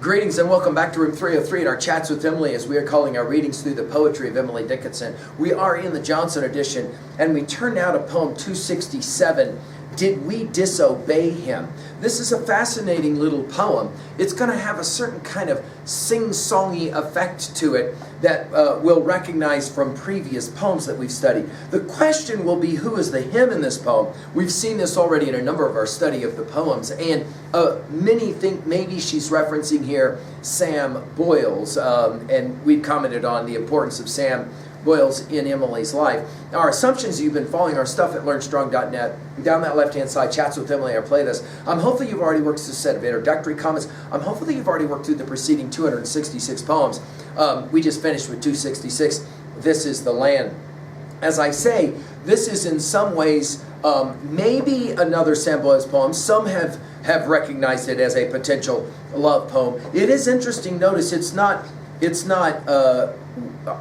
Greetings and welcome back to room 303 in our chats with Emily as we are calling our readings through the poetry of Emily Dickinson. We are in the Johnson edition and we turn now to poem 267, Did We Disobey Him? This is a fascinating little poem. It's going to have a certain kind of sing-songy effect to it that we'll recognize from previous poems that we've studied. The question will be, who is the him in this poem? We've seen this already in a number of our study of the poems, and many think maybe she's referencing here Sam Boyles, and we've commented on the importance of Sam Boyles in Emily's life. Now, our assumptions, you've been following our stuff at learnstrong.net. Down that left-hand side, Chats with Emily, our playlist. Hopefully you've already worked through a set of introductory comments. Hopefully you've already worked through the preceding 266 poems. We just finished with 266. This is the land. As I say, this is in some ways maybe another Sam Boyles poem. Some have recognized it as a potential love poem. It is interesting. Notice it's not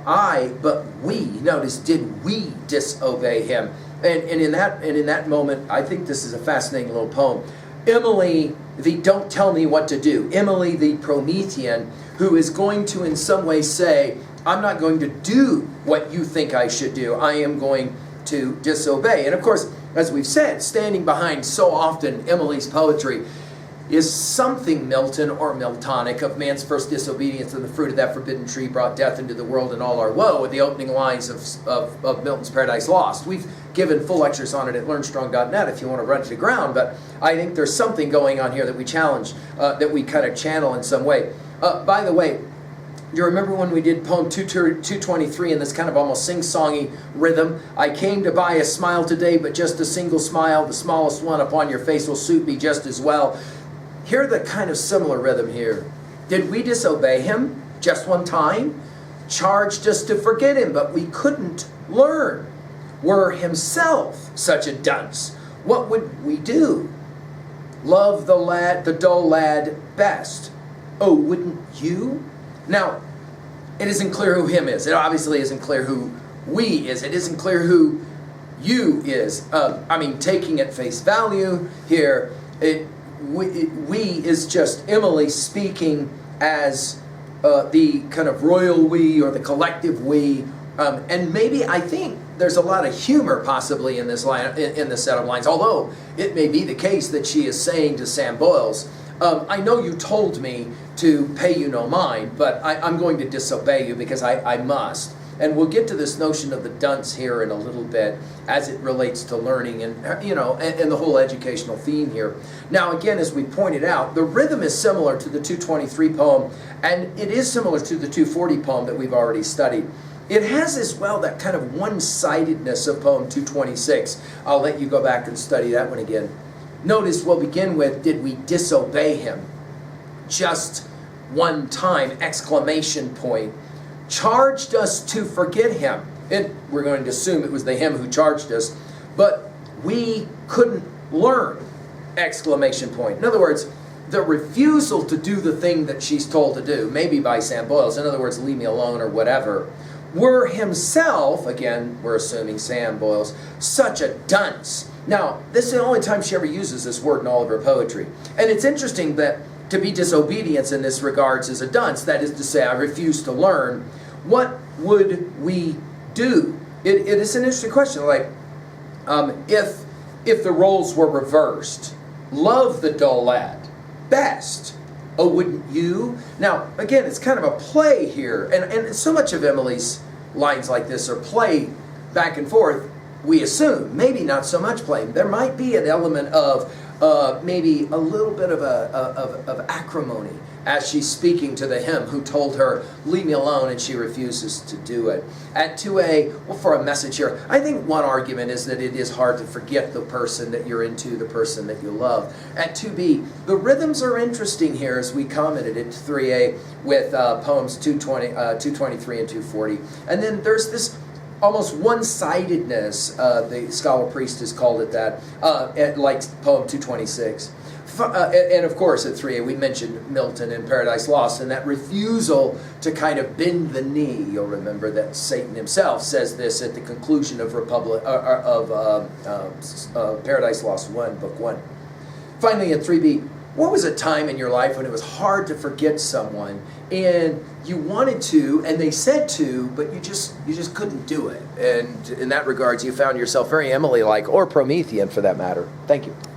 I, but we. Notice, did we disobey him? And in that moment, I think this is a fascinating little poem. Emily, the don't tell me what to do. Emily, the Promethean, who is going to in some way say, I'm not going to do what you think I should do. I am going to disobey. And of course, as we've said, standing behind so often Emily's poetry is something Milton or Miltonic of man's first disobedience, and the fruit of that forbidden tree brought death into the world and all our woe, with the opening lines of Milton's Paradise Lost. We've given full lectures on it at learnstrong.net if you want to run it to ground, but I think there's something going on here that we challenge, that we kind of channel in some way. By the way, you remember when we did poem 223 in this kind of almost sing-songy rhythm? I came to buy a smile today, but just a single smile. The smallest one upon your face will suit me just as well. Hear the kind of similar rhythm here. Did we disobey him just one time? Charged us to forget him, but we couldn't learn. Were himself such a dunce, what would we do? Love the dull lad best. Oh, wouldn't you? Now, it isn't clear who him is. It obviously isn't clear who we is. It isn't clear who you is. Taking at face value here, we is just Emily speaking as the kind of royal we or the collective we, and maybe I think there's a lot of humor possibly in this line, in this set of lines. Although it may be the case that she is saying to Sam Boyles, I know you told me to pay you no mind, but I'm going to disobey you because I must. And we'll get to this notion of the dunce here in a little bit as it relates to learning and the whole educational theme here. Now, again, as we pointed out, the rhythm is similar to the 223 poem, and it is similar to the 240 poem that we've already studied. It has as well that kind of one-sidedness of poem 226. I'll let you go back and study that one again. Notice we'll begin with, did we disobey him? Just one time, exclamation point. Charged us to forget him. And we're going to assume it was the him who charged us, but we couldn't learn, exclamation point. In other words, the refusal to do the thing that she's told to do, maybe by Sam Boyles, in other words, leave me alone or whatever, were himself, again, we're assuming Sam Boyles, such a dunce. Now, this is the only time she ever uses this word in all of her poetry. And it's interesting that to be disobedience in this regards is a dunce. That is to say, I refuse to learn. What would we do? It is an interesting question. Like, if the roles were reversed, love the dull lad best. Oh, wouldn't you? Now, again, it's kind of a play here, and so much of Emily's lines like this are play back and forth. We assume, maybe not so much play. There might be an element of maybe a little bit of acrimony as she's speaking to the him who told her, leave me alone, and she refuses to do it. At 2A, well, for a message here, I think one argument is that it is hard to forget the person that you're into, the person that you love. At 2B, the rhythms are interesting here, as we commented at 3A with poems 223 and 240. And then there's this almost one-sidedness, the scholar priest has called it that, like poem 226. And of course at 3A we mentioned Milton in Paradise Lost, and that refusal to kind of bend the knee. You'll remember that Satan himself says this at the conclusion of Paradise Lost 1, book 1. Finally at 3B, What was a time in your life when it was hard to forget someone and you wanted to and they said to, but you just couldn't do it? And in that regards, you found yourself very Emily-like, or Promethean for that matter. Thank you.